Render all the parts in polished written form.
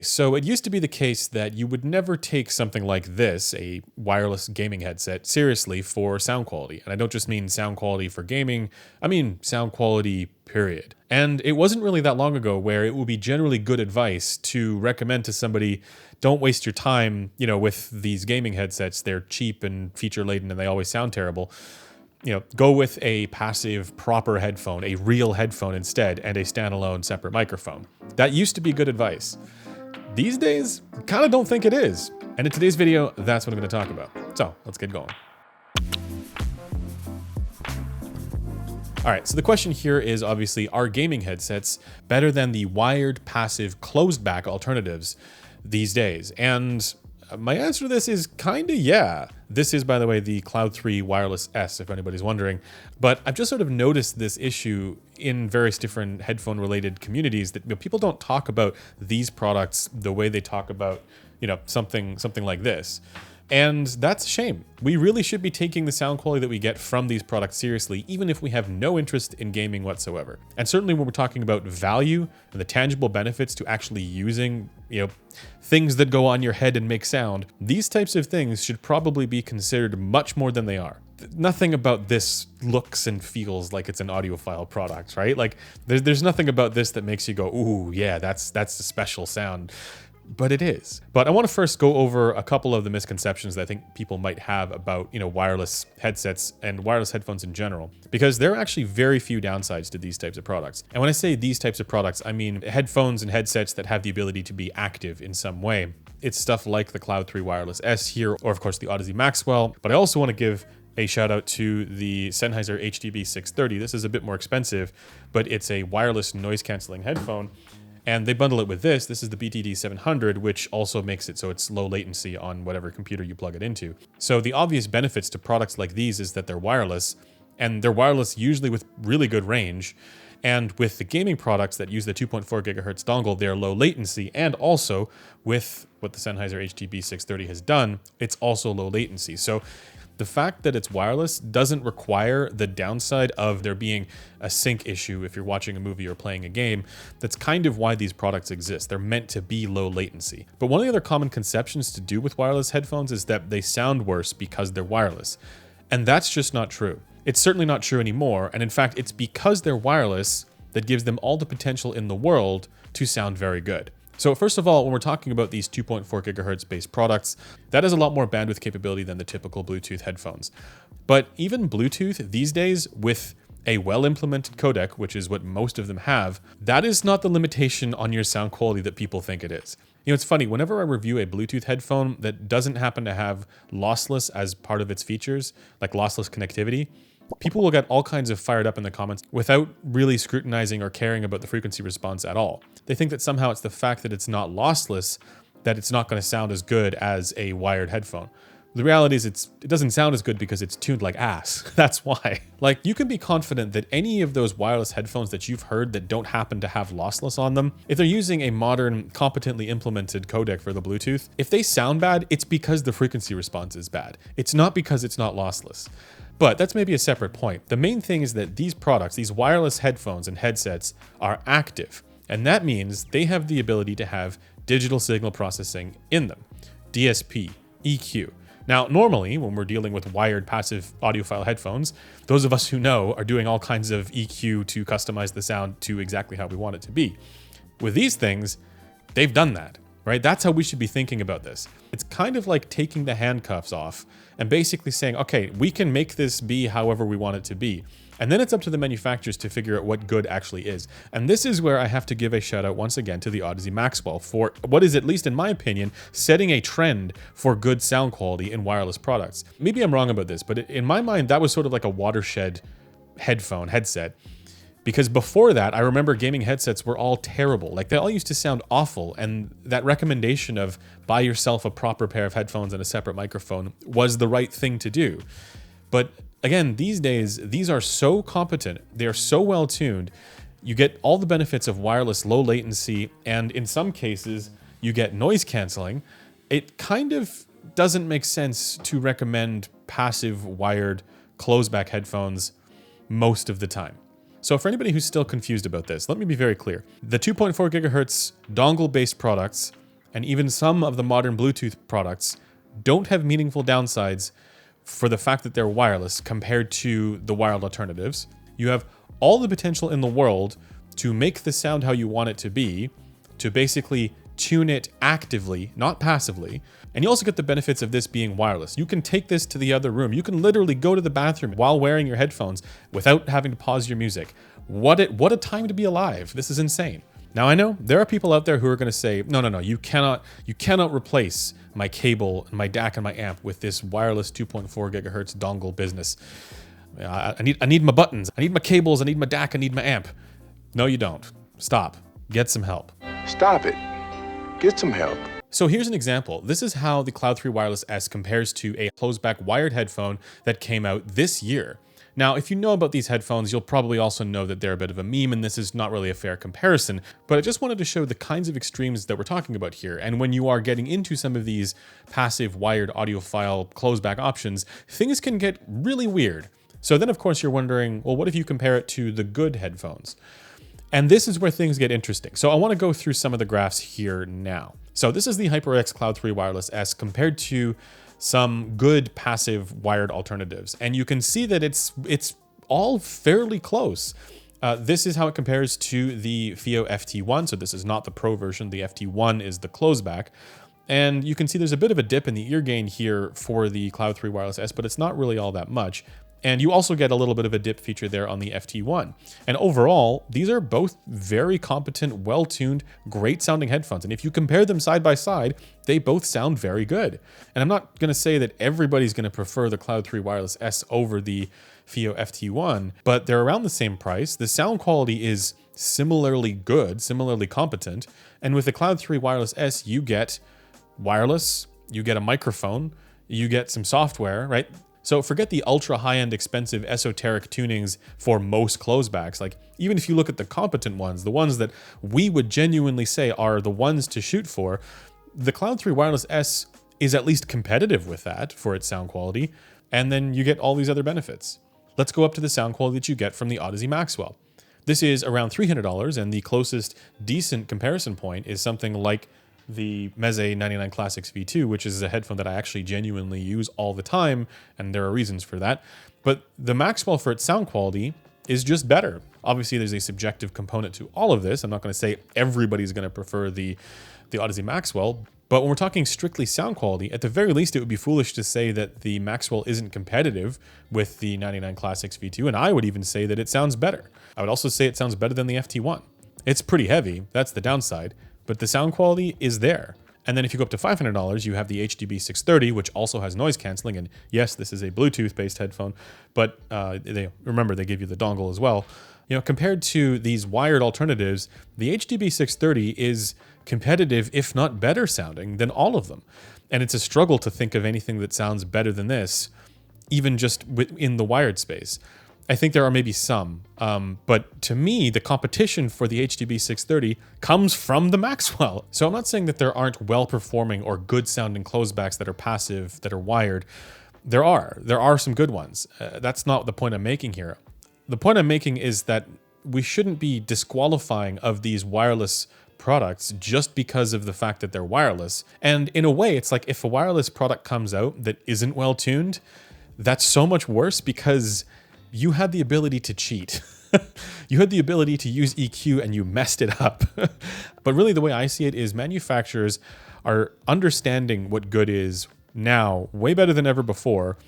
So it used to be the case that you would never take something like this, a wireless gaming headset, seriously for sound quality. And I don't just mean sound quality for gaming, I mean sound quality, period. And it wasn't really that long ago where it would be generally good advice to recommend to somebody, don't waste your time, with these gaming headsets. They're cheap and feature laden and they always sound terrible. Go with a passive proper headphone, a real headphone instead, and a standalone separate microphone. That used to be good advice. These days, kind of don't think it is. And in today's video, that's what I'm going to talk about. So let's get going. All right, so the question here is obviously, are gaming headsets better than the wired, passive, closed back alternatives these days? And my answer to this is kind of yeah. This is, by the way, the Cloud 3 Wireless S, if anybody's wondering. But I've just sort of noticed this issue in various different headphone-related communities that people don't talk about these products the way they talk about, something like this. And that's a shame. We really should be taking the sound quality that we get from these products seriously, even if we have no interest in gaming whatsoever. And certainly when we're talking about value and the tangible benefits to actually using, things that go on your head and make sound, these types of things should probably be considered much more than they are. Nothing about this looks and feels like it's an audiophile product, right? Like there's nothing about this that makes you go, ooh, yeah, that's a special sound. But it is. But I want to first go over a couple of the misconceptions that I think people might have about, wireless headsets and wireless headphones in general, because there are actually very few downsides to these types of products. And when I say these types of products, I mean headphones and headsets that have the ability to be active in some way. It's stuff like the Cloud 3 Wireless S here, or of course the Audeze Maxwell. But I also want to give a shout out to the Sennheiser HDB 630. This is a bit more expensive, but it's a wireless noise canceling headphone. And they bundle it with this. This is the BTD 700, which also makes it so it's low latency on whatever computer you plug it into. So the obvious benefits to products like these is that they're wireless, and they're wireless usually with really good range. And with the gaming products that use the 2.4 gigahertz dongle, they're low latency. And also with what the Sennheiser HDB 630 has done, it's also low latency. So the fact that it's wireless doesn't require the downside of there being a sync issue if you're watching a movie or playing a game. That's kind of why these products exist. They're meant to be low latency. But one of the other common conceptions to do with wireless headphones is that they sound worse because they're wireless. And that's just not true. It's certainly not true anymore. And in fact, it's because they're wireless that gives them all the potential in the world to sound very good. So first of all, when we're talking about these 2.4 gigahertz based products, that is a lot more bandwidth capability than the typical Bluetooth headphones. But even Bluetooth these days, with a well-implemented codec, which is what most of them have, that is not the limitation on your sound quality that people think it is. It's funny, whenever I review a Bluetooth headphone that doesn't happen to have lossless as part of its features, like lossless connectivity, people will get all kinds of fired up in the comments without really scrutinizing or caring about the frequency response at all. They think that somehow it's the fact that it's not lossless that it's not going to sound as good as a wired headphone. The reality is it doesn't sound as good because it's tuned like ass. That's why. Like, you can be confident that any of those wireless headphones that you've heard that don't happen to have lossless on them, if they're using a modern, competently implemented codec for the Bluetooth, if they sound bad, it's because the frequency response is bad. It's not because it's not lossless. But that's maybe a separate point. The main thing is that these products, these wireless headphones and headsets, are active. And that means they have the ability to have digital signal processing in them. DSP, EQ. Now, normally, when we're dealing with wired passive audiophile headphones, those of us who know are doing all kinds of EQ to customize the sound to exactly how we want it to be. With these things, they've done that, right? That's how we should be thinking about this. It's kind of like taking the handcuffs off and basically saying, okay, we can make this be however we want it to be. And then it's up to the manufacturers to figure out what good actually is. And this is where I have to give a shout out once again to the Audeze Maxwell for what is, at least in my opinion, setting a trend for good sound quality in wireless products. Maybe I'm wrong about this, but in my mind, that was sort of like a watershed headset. Because before that, I remember gaming headsets were all terrible. Like, they all used to sound awful. And that recommendation of buy yourself a proper pair of headphones and a separate microphone was the right thing to do. But again, these days, these are so competent. They are so well tuned. You get all the benefits of wireless low latency. And in some cases, you get noise canceling. It kind of doesn't make sense to recommend passive wired closed-back headphones most of the time. So for anybody who's still confused about this, let me be very clear. The 2.4 gigahertz dongle-based products And even some of the modern Bluetooth products don't have meaningful downsides for the fact that they're wireless compared to the wired alternatives. You have all the potential in the world to make the sound how you want it to be, to basically tune it actively, not passively. And you also get the benefits of this being wireless. You can take this to the other room. You can literally go to the bathroom while wearing your headphones without having to pause your music. What a time to be alive. This is insane. Now I know there are people out there who are going to say, no, you cannot replace my cable and my DAC and my amp with this wireless 2.4 gigahertz dongle business. I need my buttons, I need my cables, I need my DAC, I need my amp. No, you don't. Stop. Get some help. Stop it. Get some help. So here's an example. This is how the Cloud 3 Wireless S compares to a closed-back wired headphone that came out this year. Now, if you know about these headphones, you'll probably also know that they're a bit of a meme, and this is not really a fair comparison, but I just wanted to show the kinds of extremes that we're talking about here. And when you are getting into some of these passive wired audiophile closed-back options, things can get really weird. So then, of course, you're wondering, well, what if you compare it to the good headphones? And this is where things get interesting. So I want to go through some of the graphs here now. So this is the HyperX Cloud 3 Wireless S compared to some good passive wired alternatives. And you can see that it's all fairly close. This is how it compares to the FiiO FT1. So this is not the Pro version. The FT1 is the closeback. And you can see there's a bit of a dip in the ear gain here for the Cloud 3 Wireless S, but it's not really all that much. And you also get a little bit of a dip feature there on the FT1. And overall, these are both very competent, well-tuned, great-sounding headphones. And if you compare them side by side, they both sound very good. And I'm not going to say that everybody's going to prefer the Cloud 3 Wireless S over the FiiO FT1, but they're around the same price. The sound quality is similarly good, similarly competent. And with the Cloud 3 Wireless S, you get wireless, you get a microphone, you get some software, right? So forget the ultra high-end expensive esoteric tunings for most closebacks. Like even if you look at the competent ones, the ones that we would genuinely say are the ones to shoot for, the Cloud 3 Wireless S is at least competitive with that for its sound quality. And then you get all these other benefits. Let's go up to the sound quality that you get from the Audeze Maxwell. This is around $300, and the closest decent comparison point is something like the Meze 99 Classics V2, which is a headphone that I actually genuinely use all the time, and there are reasons for that. But the Maxwell, for its sound quality, is just better. Obviously, there's a subjective component to all of this. I'm not going to say everybody's going to prefer the Audeze Maxwell, but when we're talking strictly sound quality, at the very least, it would be foolish to say that the Maxwell isn't competitive with the 99 Classics V2, and I would even say that it sounds better. I would also say it sounds better than the FT1. It's pretty heavy, that's the downside, but the sound quality is there. And then if you go up to $500, you have the HDB 630, which also has noise canceling. And yes, this is a Bluetooth-based headphone, but remember they give you the dongle as well. You know, compared to these wired alternatives, the HDB 630 is competitive, if not better sounding than all of them. And it's a struggle to think of anything that sounds better than this, even just in the wired space. I think there are maybe some, but to me, the competition for the HDB 630 comes from the Maxwell. So I'm not saying that there aren't well-performing or good-sounding closebacks that are passive, that are wired. There are some good ones. That's not the point I'm making here. The point I'm making is that we shouldn't be disqualifying of these wireless products just because of the fact that they're wireless. And in a way, it's like if a wireless product comes out that isn't well-tuned, that's so much worse because you had the ability to cheat. You had the ability to use EQ and you messed it up. But really the way I see it is manufacturers are understanding what good is now way better than ever before.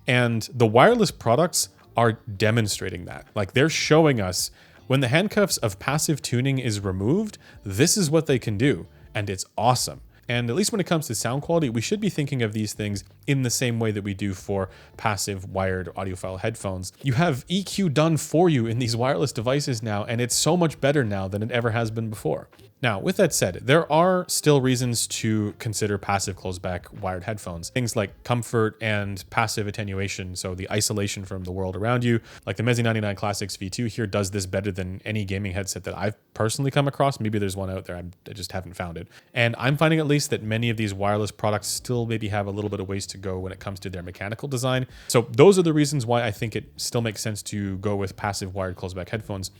And the wireless products are demonstrating that. Like they're showing us when the handcuffs of passive tuning is removed, this is what they can do. And it's awesome. And at least when it comes to sound quality, we should be thinking of these things in the same way that we do for passive wired audiophile headphones. You have EQ done for you in these wireless devices now, and it's so much better now than it ever has been before. Now, with that said, there are still reasons to consider passive closed-back wired headphones. Things like comfort and passive attenuation, so the isolation from the world around you. Like the Meze 99 Classics V2 here does this better than any gaming headset that I've personally come across. Maybe there's one out there, I just haven't found it. And I'm finding at least that many of these wireless products still maybe have a little bit of ways to go when it comes to their mechanical design. So those are the reasons why I think it still makes sense to go with passive wired closed-back headphones.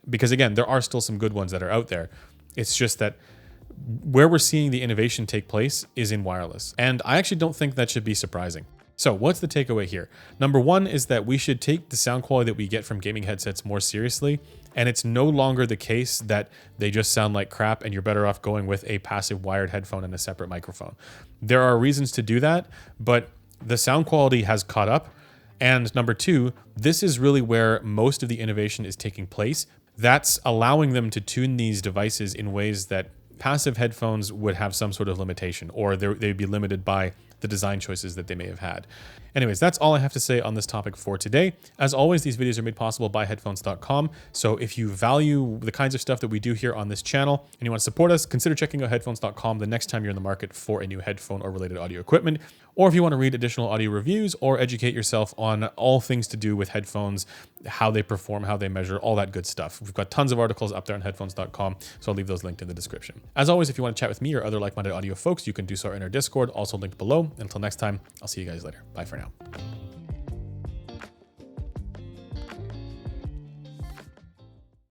Because again, there are still some good ones that are out there. It's just that where we're seeing the innovation take place is in wireless. And I actually don't think that should be surprising. So what's the takeaway here? Number one is that we should take the sound quality that we get from gaming headsets more seriously. And it's no longer the case that they just sound like crap and you're better off going with a passive wired headphone and a separate microphone. There are reasons to do that, but the sound quality has caught up. And number two, this is really where most of the innovation is taking place. That's allowing them to tune these devices in ways that passive headphones would have some sort of limitation, or they'd be limited by the design choices that they may have had. Anyways, that's all I have to say on this topic for today. As always, these videos are made possible by headphones.com. So if you value the kinds of stuff that we do here on this channel and you want to support us, consider checking out headphones.com the next time you're in the market for a new headphone or related audio equipment. Or if you want to read additional audio reviews or educate yourself on all things to do with headphones, how they perform, how they measure, all that good stuff. We've got tons of articles up there on headphones.com, so I'll leave those linked in the description. As always, if you want to chat with me or other like-minded audio folks, you can do so in our Discord, also linked below. Until next time, I'll see you guys later. Bye for now.